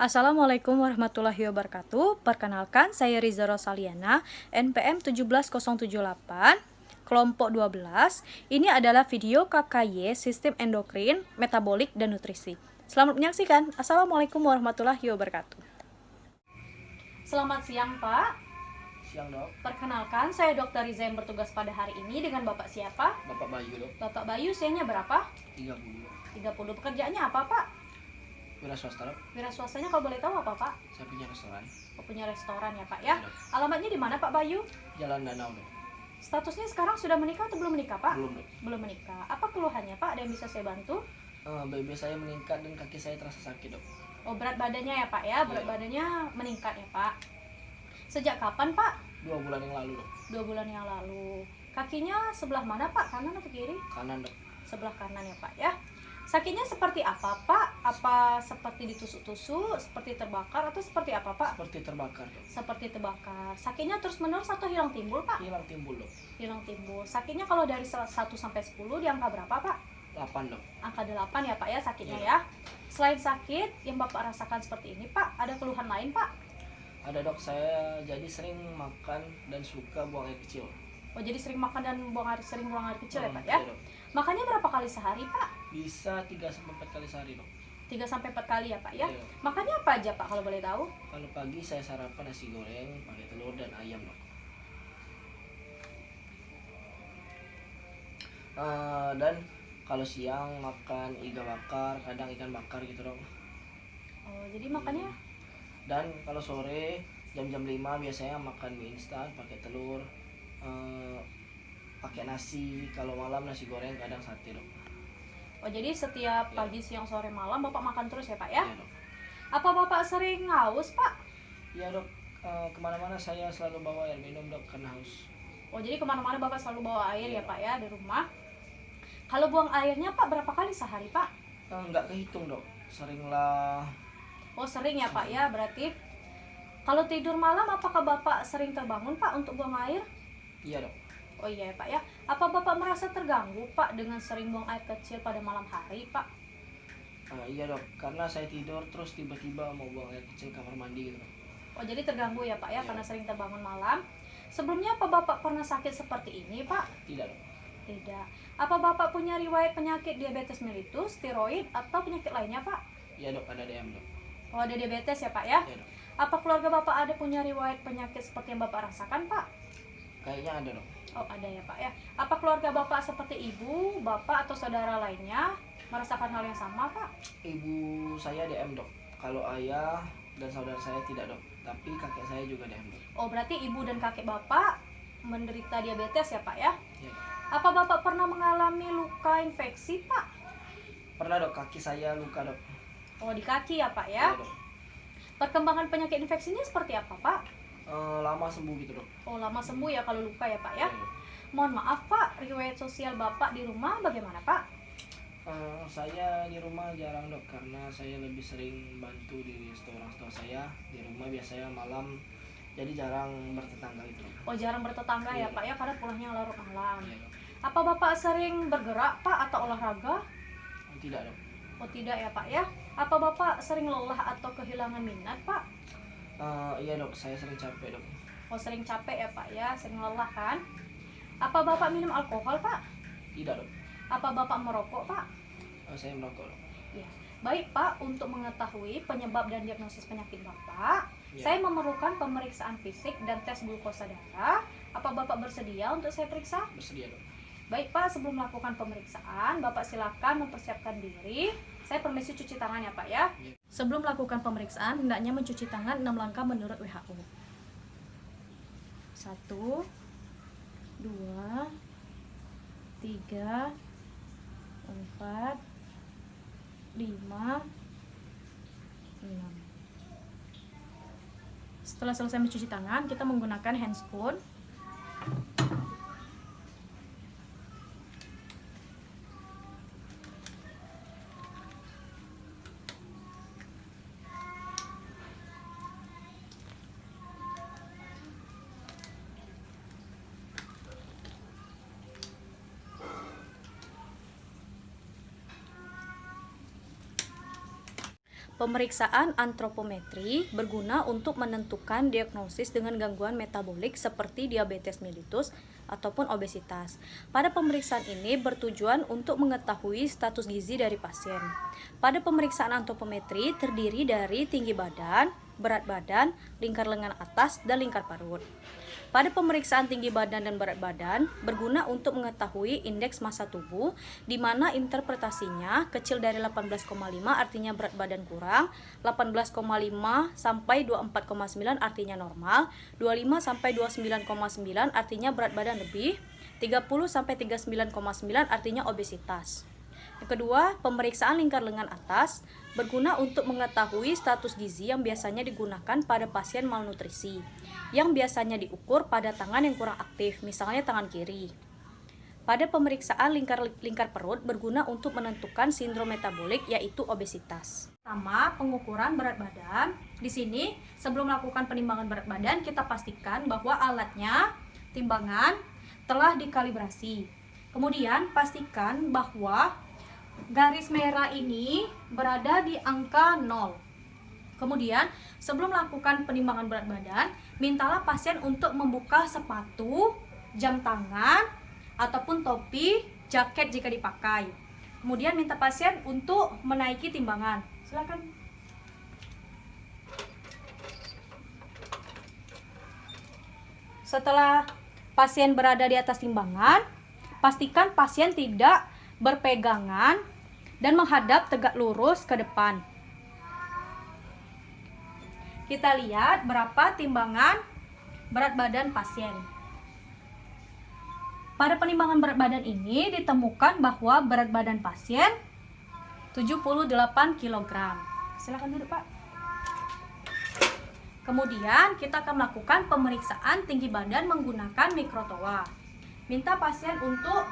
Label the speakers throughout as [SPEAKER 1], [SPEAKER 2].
[SPEAKER 1] Assalamualaikum warahmatullahi wabarakatuh. Perkenalkan, saya Riza Rosaliana, NPM 17078, kelompok 12. Ini adalah video KKY Sistem Endokrin, Metabolik, dan Nutrisi. Selamat menyaksikan. Assalamualaikum warahmatullahi wabarakatuh. Selamat siang, Pak.
[SPEAKER 2] Siang, Dok.
[SPEAKER 1] Perkenalkan, saya Dr. Riza yang bertugas pada hari ini dengan Bapak siapa?
[SPEAKER 2] Bapak Bayu, Dok.
[SPEAKER 1] Bapak Bayu, usianya berapa?
[SPEAKER 2] 30.
[SPEAKER 1] 30. Pekerjaannya apa, Pak?
[SPEAKER 2] Wira swasta, Dok.
[SPEAKER 1] Wira swastanya kalau boleh tahu apa, Pak?
[SPEAKER 2] Saya punya restoran.
[SPEAKER 1] Oh, punya restoran ya, Pak ya?
[SPEAKER 2] Iya, Dok.
[SPEAKER 1] Alamatnya di mana, Pak Bayu?
[SPEAKER 2] Jalan Danau, Dok.
[SPEAKER 1] Statusnya sekarang sudah menikah atau belum menikah, Pak?
[SPEAKER 2] Belum, Dok.
[SPEAKER 1] Belum menikah. Apa keluhannya, Pak? Ada yang bisa saya bantu?
[SPEAKER 2] BB saya meningkat dan kaki saya terasa sakit, Dok.
[SPEAKER 1] Oh, berat badannya ya, Pak ya? Berat
[SPEAKER 2] Iya.
[SPEAKER 1] badannya meningkat ya, Pak? Sejak kapan, Pak?
[SPEAKER 2] 2 bulan yang lalu, Dok.
[SPEAKER 1] 2 bulan yang lalu. Kakinya sebelah mana, Pak? Kanan atau kiri?
[SPEAKER 2] Kanan, Dok.
[SPEAKER 1] Sebelah kanan ya, Pak ya? Sakitnya seperti apa, Pak? Apa seperti ditusuk-tusuk, seperti terbakar, atau seperti apa, Pak?
[SPEAKER 2] Seperti terbakar, Dok.
[SPEAKER 1] Seperti terbakar. Sakitnya terus-menerus atau hilang timbul, Pak?
[SPEAKER 2] Hilang timbul, Dok.
[SPEAKER 1] Hilang timbul. Sakitnya kalau dari 1 sampai 10 di angka berapa, Pak?
[SPEAKER 2] 8, Dok.
[SPEAKER 1] Angka 8 ya, Pak ya, sakitnya
[SPEAKER 2] Iya.
[SPEAKER 1] ya. Selain sakit yang Bapak rasakan seperti ini, Pak, ada keluhan lain, Pak?
[SPEAKER 2] Ada, Dok. Saya jadi sering makan dan suka buang air kecil.
[SPEAKER 1] Oh, jadi sering makan dan sering buang air kecil ya, Pak ya?
[SPEAKER 2] Iya, Dok.
[SPEAKER 1] Makannya berapa kali sehari, Pak?
[SPEAKER 2] Bisa 3-4 kali sehari, Dok.
[SPEAKER 1] 3 sampai 4 kali ya, Pak ya?
[SPEAKER 2] Iya.
[SPEAKER 1] Makannya apa aja, Pak, kalau boleh tahu?
[SPEAKER 2] Kalau pagi saya sarapan nasi goreng pakai telur dan ayam, Dok. Dan kalau siang makan iga bakar, kadang ikan bakar gitu, Dok.
[SPEAKER 1] Oh, jadi makannya
[SPEAKER 2] Dan kalau sore jam-jam 5 biasanya makan mie instan pakai telur, pakai nasi. Kalau malam nasi goreng, kadang sate, Dok.
[SPEAKER 1] Oh, jadi setiap
[SPEAKER 2] Iya.
[SPEAKER 1] pagi, siang, sore, malam Bapak makan terus ya, Pak ya?
[SPEAKER 2] Iya, Dok.
[SPEAKER 1] Apa Bapak sering haus, Pak?
[SPEAKER 2] Iya, Dok. Kemana-mana saya selalu bawa air minum, Dok, karena haus.
[SPEAKER 1] Oh, jadi kemana-mana Bapak selalu bawa air
[SPEAKER 2] Iya.
[SPEAKER 1] ya, Pak ya, di rumah. Kalau buang airnya, Pak, berapa kali sehari, Pak?
[SPEAKER 2] Nggak kehitung, Dok. Seringlah.
[SPEAKER 1] Oh, sering ya, Pak ya, berarti. Kalau tidur malam, apakah Bapak sering terbangun, Pak, untuk buang air?
[SPEAKER 2] Iya, Dok.
[SPEAKER 1] Oh iya ya, Pak ya. Apa Bapak merasa terganggu, Pak, dengan sering buang air kecil pada malam hari, Pak?
[SPEAKER 2] Iya, Dok, karena saya tidur terus tiba-tiba mau buang air kecil kamar mandi gitu, Dok.
[SPEAKER 1] Oh, jadi terganggu ya, Pak ya,
[SPEAKER 2] Iya.
[SPEAKER 1] karena sering terbangun malam. Sebelumnya apa Bapak pernah sakit seperti ini, Pak?
[SPEAKER 2] Tidak, Dok.
[SPEAKER 1] Tidak. Apa Bapak punya riwayat penyakit diabetes mellitus, tiroid, atau penyakit lainnya, Pak?
[SPEAKER 2] Iya, Dok, ada DM, Dok.
[SPEAKER 1] Oh, ada diabetes ya, Pak ya?
[SPEAKER 2] Iya, Dok.
[SPEAKER 1] Apa keluarga Bapak ada punya riwayat penyakit seperti yang Bapak rasakan, Pak?
[SPEAKER 2] Kayaknya ada, Dok.
[SPEAKER 1] Oh, ada ya, Pak ya. Apa keluarga Bapak seperti ibu, bapak, atau saudara lainnya merasakan hal yang sama, Pak?
[SPEAKER 2] Ibu saya DM, Dok. Kalau ayah dan saudara saya tidak, Dok. Tapi kakek saya juga DM, Dok.
[SPEAKER 1] Oh, berarti ibu dan kakek Bapak menderita diabetes ya, Pak ya?
[SPEAKER 2] Iya, Dok.
[SPEAKER 1] Apa Bapak pernah mengalami luka infeksi, Pak?
[SPEAKER 2] Pernah, Dok, kaki saya luka, Dok.
[SPEAKER 1] Oh, di kaki ya, Pak ya?
[SPEAKER 2] Iya, Dok.
[SPEAKER 1] Perkembangan penyakit infeksinya seperti apa, Pak?
[SPEAKER 2] Lama sembuh gitu, Dok.
[SPEAKER 1] Oh, lama sembuh ya kalau luka ya, Pak ya?
[SPEAKER 2] Iya, Dok.
[SPEAKER 1] Mohon maaf, Pak, riwayat sosial Bapak di rumah bagaimana, Pak?
[SPEAKER 2] Saya di rumah jarang, Dok, karena saya lebih sering bantu di restoran saya. Di rumah biasanya malam, jadi jarang bertetangga gitu, Dok.
[SPEAKER 1] Oh, jarang bertetangga ya,
[SPEAKER 2] Iya.
[SPEAKER 1] Pak ya, karena pulangnya larut malam.
[SPEAKER 2] Iya, Dok.
[SPEAKER 1] Apa Bapak sering bergerak, Pak, atau olahraga?
[SPEAKER 2] Tidak, Dok.
[SPEAKER 1] Oh, tidak ya, Pak ya? Apa Bapak sering lelah atau kehilangan minat, Pak?
[SPEAKER 2] Iya, Dok, saya sering capek, Dok.
[SPEAKER 1] Oh, sering capek ya, Pak ya, sering lelah kan? Apa Bapak minum alkohol, Pak?
[SPEAKER 2] Tidak, Dok.
[SPEAKER 1] Apa Bapak merokok, Pak?
[SPEAKER 2] Saya merokok, Dok.
[SPEAKER 1] Ya. Baik, Pak, untuk mengetahui penyebab dan diagnosis penyakit Bapak,
[SPEAKER 2] Ya.
[SPEAKER 1] saya memerlukan pemeriksaan fisik dan tes glukosa darah. Apa Bapak bersedia untuk saya periksa?
[SPEAKER 2] Bersedia, Dok.
[SPEAKER 1] Baik, Pak, sebelum melakukan pemeriksaan, Bapak silakan mempersiapkan diri. Saya permisi cuci tangan ya, Pak ya.
[SPEAKER 2] Ya.
[SPEAKER 1] Sebelum melakukan pemeriksaan, hendaknya mencuci tangan 6 langkah menurut WHO. 1, 2, 3, 4, 5, 6. Setelah selesai mencuci tangan, kita menggunakan hand spoon. Pemeriksaan antropometri berguna untuk menentukan diagnosis dengan gangguan metabolik seperti diabetes mellitus ataupun obesitas. Pada pemeriksaan ini bertujuan untuk mengetahui status gizi dari pasien. Pada pemeriksaan antropometri terdiri dari tinggi badan, berat badan, lingkar lengan atas, dan lingkar parut. Pada pemeriksaan tinggi badan dan berat badan berguna untuk mengetahui indeks massa tubuh, di mana interpretasinya kecil dari 18,5 artinya berat badan kurang, 18,5 sampai 24,9 artinya normal, 25 sampai 29,9 artinya berat badan lebih, 30 sampai 39,9 artinya obesitas. Yang kedua, pemeriksaan lingkar lengan atas berguna untuk mengetahui status gizi yang biasanya digunakan pada pasien malnutrisi, yang biasanya diukur pada tangan yang kurang aktif, misalnya tangan kiri. Pada pemeriksaan lingkar perut berguna untuk menentukan sindrom metabolik, yaitu obesitas. Pertama, pengukuran berat badan. Di sini, sebelum melakukan penimbangan berat badan, kita pastikan bahwa alatnya, timbangan, telah dikalibrasi. Kemudian, pastikan bahwa garis merah ini berada di angka 0. Kemudian, sebelum melakukan penimbangan berat badan, mintalah pasien untuk membuka sepatu, jam tangan, ataupun topi, jaket jika dipakai. Kemudian minta pasien untuk menaiki timbangan. Silakan. Setelah pasien berada di atas timbangan, pastikan pasien tidak berpegangan dan menghadap tegak lurus ke depan. Kita lihat berapa timbangan berat badan pasien. Pada penimbangan berat badan ini ditemukan bahwa berat badan pasien 78 kg. Silakan duduk, Pak. Kemudian kita akan melakukan pemeriksaan tinggi badan menggunakan mikrotoa. Minta pasien untuk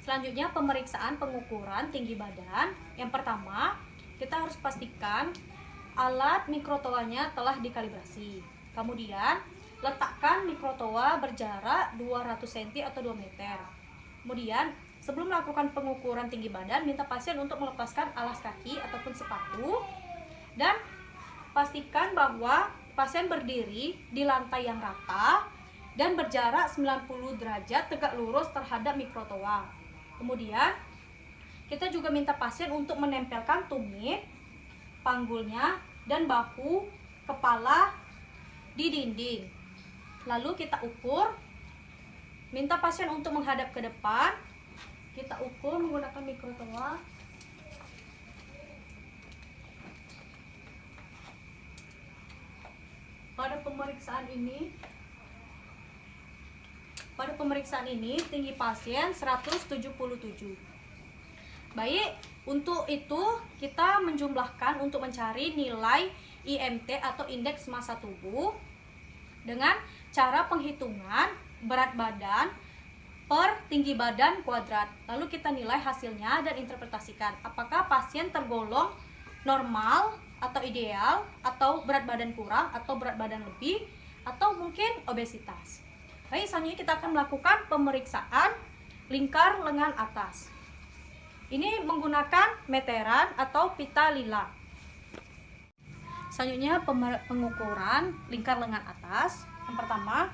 [SPEAKER 1] Selanjutnya pemeriksaan pengukuran tinggi badan. Yang pertama, kita harus pastikan alat mikrotoanya telah dikalibrasi. Kemudian, letakkan mikrotoa berjarak 200 cm atau 2 meter. Kemudian, sebelum melakukan pengukuran tinggi badan, minta pasien untuk melepaskan alas kaki ataupun sepatu. Dan pastikan bahwa pasien berdiri di lantai yang rata dan berjarak 90 derajat tegak lurus terhadap mikrotoa. Kemudian, kita juga minta pasien untuk menempelkan tumit, panggulnya, dan bahu, kepala di dinding. Lalu kita ukur, minta pasien untuk menghadap ke depan. Kita ukur menggunakan mikrotoa. Pada pemeriksaan ini tinggi pasien 177. Baik, untuk itu kita menjumlahkan untuk mencari nilai IMT atau indeks massa tubuh dengan cara penghitungan berat badan per tinggi badan kuadrat. Lalu kita nilai hasilnya dan interpretasikan apakah pasien tergolong normal atau ideal, atau berat badan kurang, atau berat badan lebih, atau mungkin obesitas. Baik, selanjutnya kita akan melakukan pemeriksaan lingkar lengan atas. Ini menggunakan meteran atau pita lila. Selanjutnya pengukuran lingkar lengan atas. Yang pertama,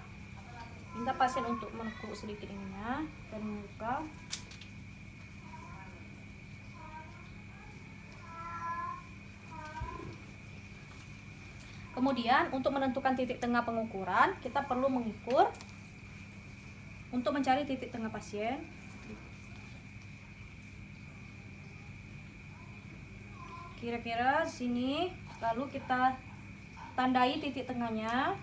[SPEAKER 1] minta pasien untuk menekuk sedikit ininya dan membuka. Kemudian untuk menentukan titik tengah pengukuran, kita perlu mengukur untuk mencari titik tengah pasien. Kira-kira sini, lalu kita tandai titik tengahnya.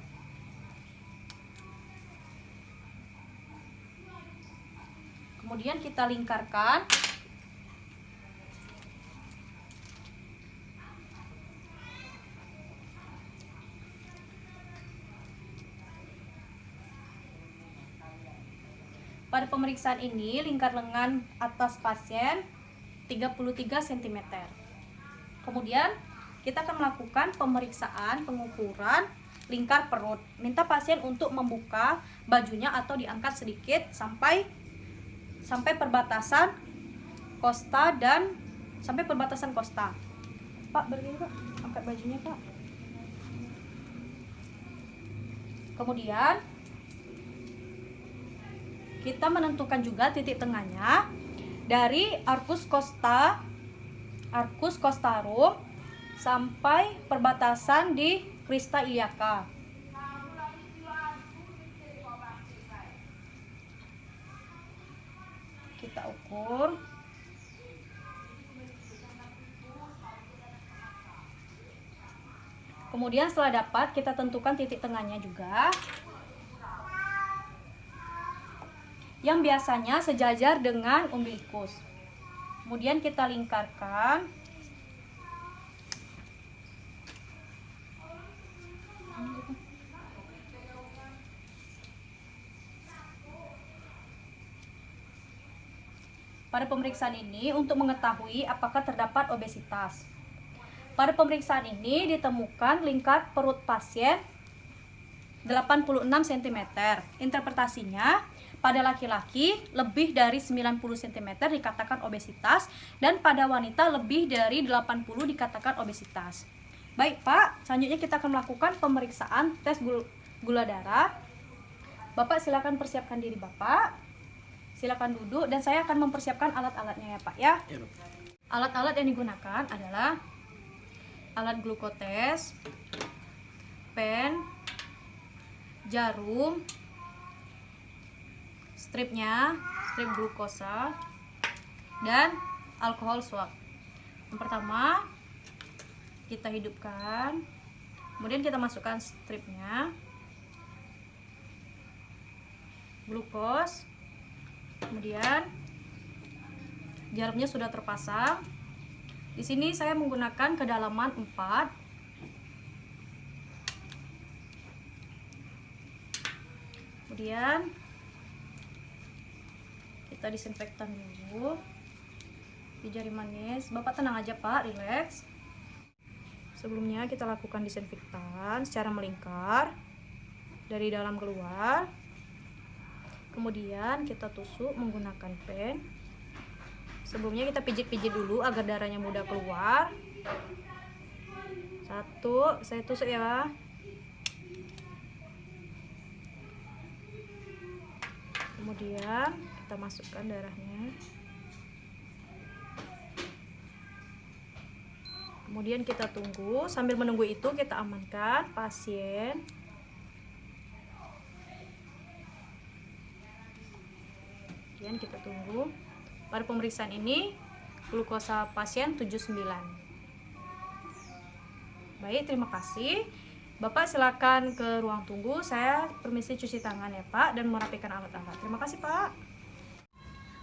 [SPEAKER 1] Kemudian kita lingkarkan. Pada pemeriksaan ini, lingkar lengan atas pasien 33 cm. Kemudian, kita akan melakukan pemeriksaan pengukuran lingkar perut. Minta pasien untuk membuka bajunya atau diangkat sedikit sampai perbatasan kosta Pak, berdiri Pak, angkat bajunya Pak. Kemudian kita menentukan juga titik tengahnya dari arcus costarum sampai perbatasan di crista iliaca. Kita ukur. Kemudian setelah dapat, kita tentukan titik tengahnya juga, yang biasanya sejajar dengan umbilikus. Kemudian kita lingkarkan. Pada pemeriksaan ini untuk mengetahui apakah terdapat obesitas. Pada pemeriksaan ini ditemukan lingkar perut pasien 86 cm. Interpretasinya, pada laki-laki lebih dari 90 cm dikatakan obesitas, dan pada wanita lebih dari 80 dikatakan obesitas. Baik Pak, selanjutnya kita akan melakukan pemeriksaan tes gula darah. Bapak silakan persiapkan diri Bapak. Silakan duduk dan saya akan mempersiapkan alat-alatnya ya Pak ya. Alat-alat yang digunakan adalah alat glukotes, pen, jarum, strip glukosa, dan alkohol swab. Yang pertama, kita hidupkan, kemudian kita masukkan stripnya, glukos, kemudian jarumnya sudah terpasang. Di sini saya menggunakan kedalaman 4. Kemudian kita disinfektan dulu di jari manis. Bapak tenang aja Pak, rileks. Sebelumnya kita lakukan disinfektan secara melingkar dari dalam keluar. Kemudian kita tusuk menggunakan pen. Sebelumnya kita pijit-pijit dulu agar darahnya mudah keluar. 1, saya tusuk ya. Kemudian kita masukkan darahnya. Kemudian kita tunggu. Sambil menunggu itu kita amankan pasien. Kemudian kita tunggu. Pada pemeriksaan ini glukosa pasien 79. Baik, terima kasih. Bapak silakan ke ruang tunggu. Saya permisi cuci tangan ya Pak dan merapikan alat-alat. Terima kasih Pak.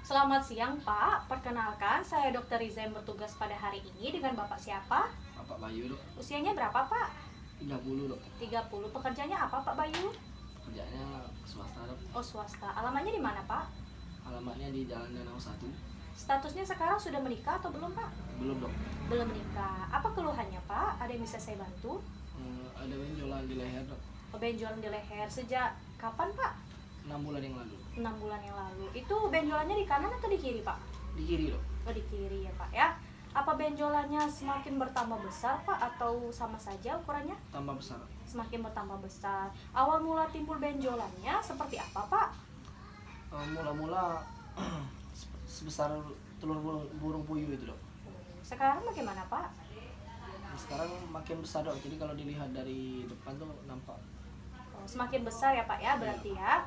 [SPEAKER 1] Selamat siang Pak. Perkenalkan, saya Dr. Riza yang bertugas pada hari ini. Dengan Bapak siapa?
[SPEAKER 2] Bapak Bayu dok.
[SPEAKER 1] Usianya berapa Pak?
[SPEAKER 2] 30 dok.
[SPEAKER 1] 30. Pekerjaannya apa Pak Bayu?
[SPEAKER 2] Kerjanya swasta dok.
[SPEAKER 1] Oh, swasta. Alamannya di mana Pak?
[SPEAKER 2] Alamatnya di Jalan Danau 1.
[SPEAKER 1] Statusnya sekarang sudah menikah atau belum Pak?
[SPEAKER 2] Belum dok.
[SPEAKER 1] Belum menikah. Apa keluhannya Pak? Ada yang bisa saya bantu?
[SPEAKER 2] Ada benjolan di leher dok.
[SPEAKER 1] Benjolan di leher. Sejak kapan Pak?
[SPEAKER 2] 6 bulan yang lalu.
[SPEAKER 1] 6 bulan yang lalu. Itu benjolannya di kanan atau di kiri Pak?
[SPEAKER 2] Di kiri dok.
[SPEAKER 1] Oh, di kiri ya Pak ya. Apa benjolannya semakin bertambah besar Pak atau sama saja ukurannya?
[SPEAKER 2] Tambah besar.
[SPEAKER 1] Semakin bertambah besar. Awal mula timbul benjolannya seperti apa Pak?
[SPEAKER 2] Mula-mula sebesar telur burung puyuh itu dok.
[SPEAKER 1] Sekarang bagaimana Pak?
[SPEAKER 2] Sekarang makin besar dok. Jadi kalau dilihat dari depan tuh nampak.
[SPEAKER 1] Oh, semakin besar ya Pak ya berarti ya.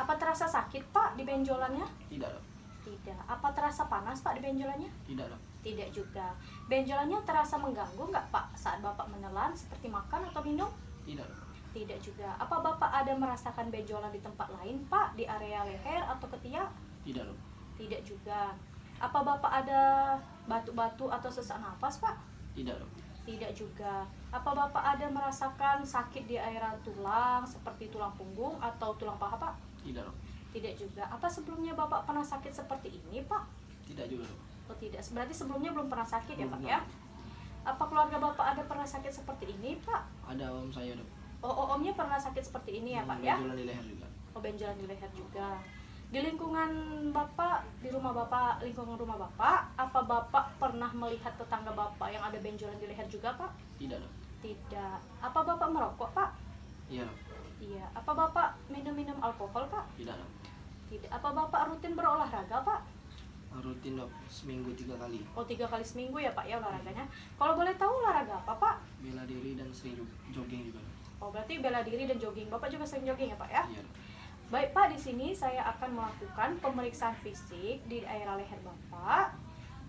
[SPEAKER 1] Apa terasa sakit Pak di benjolannya?
[SPEAKER 2] Tidak dok.
[SPEAKER 1] Tidak. Apa terasa panas Pak di benjolannya?
[SPEAKER 2] Tidak dok.
[SPEAKER 1] Tidak juga. Benjolannya terasa mengganggu nggak Pak saat Bapak menelan seperti makan atau minum?
[SPEAKER 2] Tidak dok.
[SPEAKER 1] Tidak juga. Apa Bapak ada merasakan benjolan di tempat lain Pak? Di area leher atau ketiak?
[SPEAKER 2] Tidak dok.
[SPEAKER 1] Tidak juga. Apa Bapak ada batu-batu atau sesak nafas Pak?
[SPEAKER 2] Tidak dok.
[SPEAKER 1] Tidak juga. Apa Bapak ada merasakan sakit di area tulang seperti tulang punggung atau tulang paha Pak?
[SPEAKER 2] Tidak dok.
[SPEAKER 1] Tidak juga. Apa sebelumnya Bapak pernah sakit seperti ini Pak?
[SPEAKER 2] Tidak juga dok.
[SPEAKER 1] Oh tidak. Berarti sebelumnya belum pernah sakit ya Pak
[SPEAKER 2] Belum.
[SPEAKER 1] ya? Apa keluarga Bapak ada pernah sakit seperti ini Pak?
[SPEAKER 2] Ada om saya dok.
[SPEAKER 1] Oh, omnya pernah sakit seperti ini ya Pak ya?
[SPEAKER 2] Benjolan di leher juga.
[SPEAKER 1] Oh, benjolan di leher juga. Di lingkungan Bapak, di rumah Bapak, lingkungan rumah Bapak, apa Bapak pernah melihat tetangga Bapak yang ada benjolan di leher juga, Pak?
[SPEAKER 2] Tidak dok.
[SPEAKER 1] Tidak. Apa Bapak merokok, Pak?
[SPEAKER 2] Iya dok.
[SPEAKER 1] Iya. Apa Bapak minum-minum alkohol, Pak?
[SPEAKER 2] Tidak dok.
[SPEAKER 1] Tidak. Apa Bapak rutin berolahraga, Pak?
[SPEAKER 2] Rutin dok, seminggu 3 kali.
[SPEAKER 1] Oh, 3 kali seminggu ya, Pak, ya olahraganya. Kalau boleh tahu olahraga apa, Pak?
[SPEAKER 2] Bela diri dan sering jogging juga dok.
[SPEAKER 1] Oh, berarti bela diri dan jogging. Bapak juga sering jogging ya, Pak, ya?
[SPEAKER 2] Iya dok.
[SPEAKER 1] Baik Pak, di sini saya akan melakukan pemeriksaan fisik di daerah leher Bapak.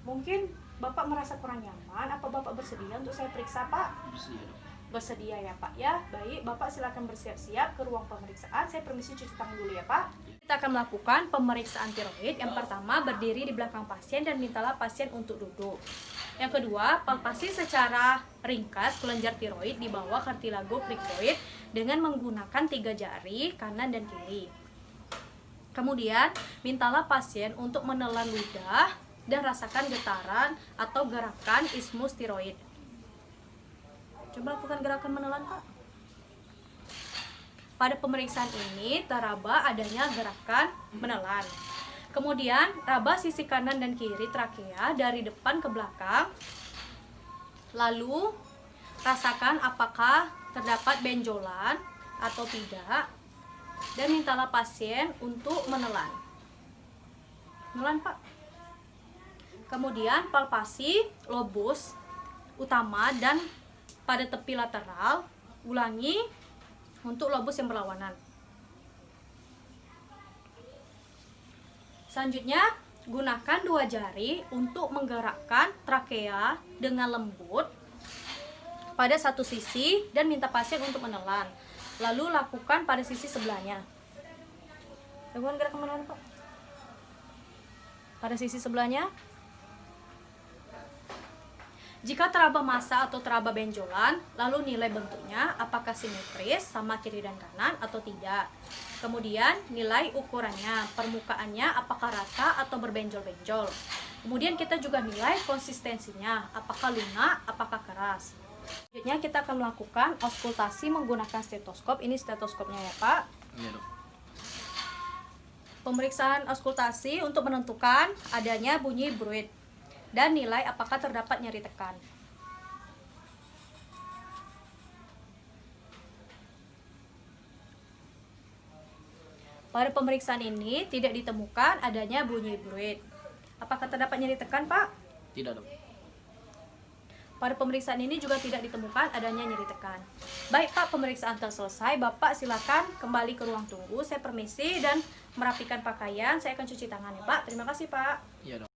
[SPEAKER 1] Mungkin Bapak merasa kurang nyaman, apa Bapak bersedia untuk saya periksa, Pak?
[SPEAKER 2] Bersedia dok.
[SPEAKER 1] Bersedia ya, Pak, ya. Baik, Bapak silakan bersiap-siap ke ruang pemeriksaan. Saya permisi cuci tangan dulu ya, Pak. Kita akan melakukan pemeriksaan tiroid. Yang pertama, berdiri di belakang pasien dan mintalah pasien untuk duduk. Yang kedua, palpasi secara ringkas kelenjar tiroid di bawah kartilago krikoid dengan menggunakan 3 jari kanan dan kiri. Kemudian, mintalah pasien untuk menelan ludah dan rasakan getaran atau gerakan ismus tiroid. Coba lakukan gerakan menelan, Pak. Pada pemeriksaan ini teraba adanya gerakan menelan. Kemudian, raba sisi kanan dan kiri trakea dari depan ke belakang. Lalu, rasakan apakah terdapat benjolan atau tidak. Dan mintalah pasien untuk menelan. Menelan, Pak. Kemudian, palpasi lobus utama dan pada tepi lateral. Ulangi untuk lobus yang berlawanan. Selanjutnya, gunakan 2 jari untuk menggerakkan trakea dengan lembut pada satu sisi dan minta pasien untuk menelan. Lalu lakukan pada sisi sebelahnya. Lakukan gerakan menelan, Pak. Pada sisi sebelahnya. Jika teraba massa atau teraba benjolan, lalu nilai bentuknya apakah simetris sama kiri dan kanan atau tidak. Kemudian nilai ukurannya, permukaannya apakah rata atau berbenjol-benjol. Kemudian kita juga nilai konsistensinya, apakah lunak, apakah keras. Selanjutnya kita akan melakukan auskultasi menggunakan stetoskop. Ini stetoskopnya ya, Pak.
[SPEAKER 2] Iya dok.
[SPEAKER 1] Pemeriksaan auskultasi untuk menentukan adanya bunyi bruit dan nilai apakah terdapat nyeri tekan. Pada pemeriksaan ini tidak ditemukan adanya bunyi bruit. Apakah terdapat nyeri tekan, Pak?
[SPEAKER 2] Tidak dok.
[SPEAKER 1] Pada pemeriksaan ini juga tidak ditemukan adanya nyeri tekan. Baik Pak, pemeriksaan telah selesai. Bapak silakan kembali ke ruang tunggu. Saya permisi dan merapikan pakaian. Saya akan cuci tangan ya Pak. Terima kasih Pak.
[SPEAKER 2] Iya dok.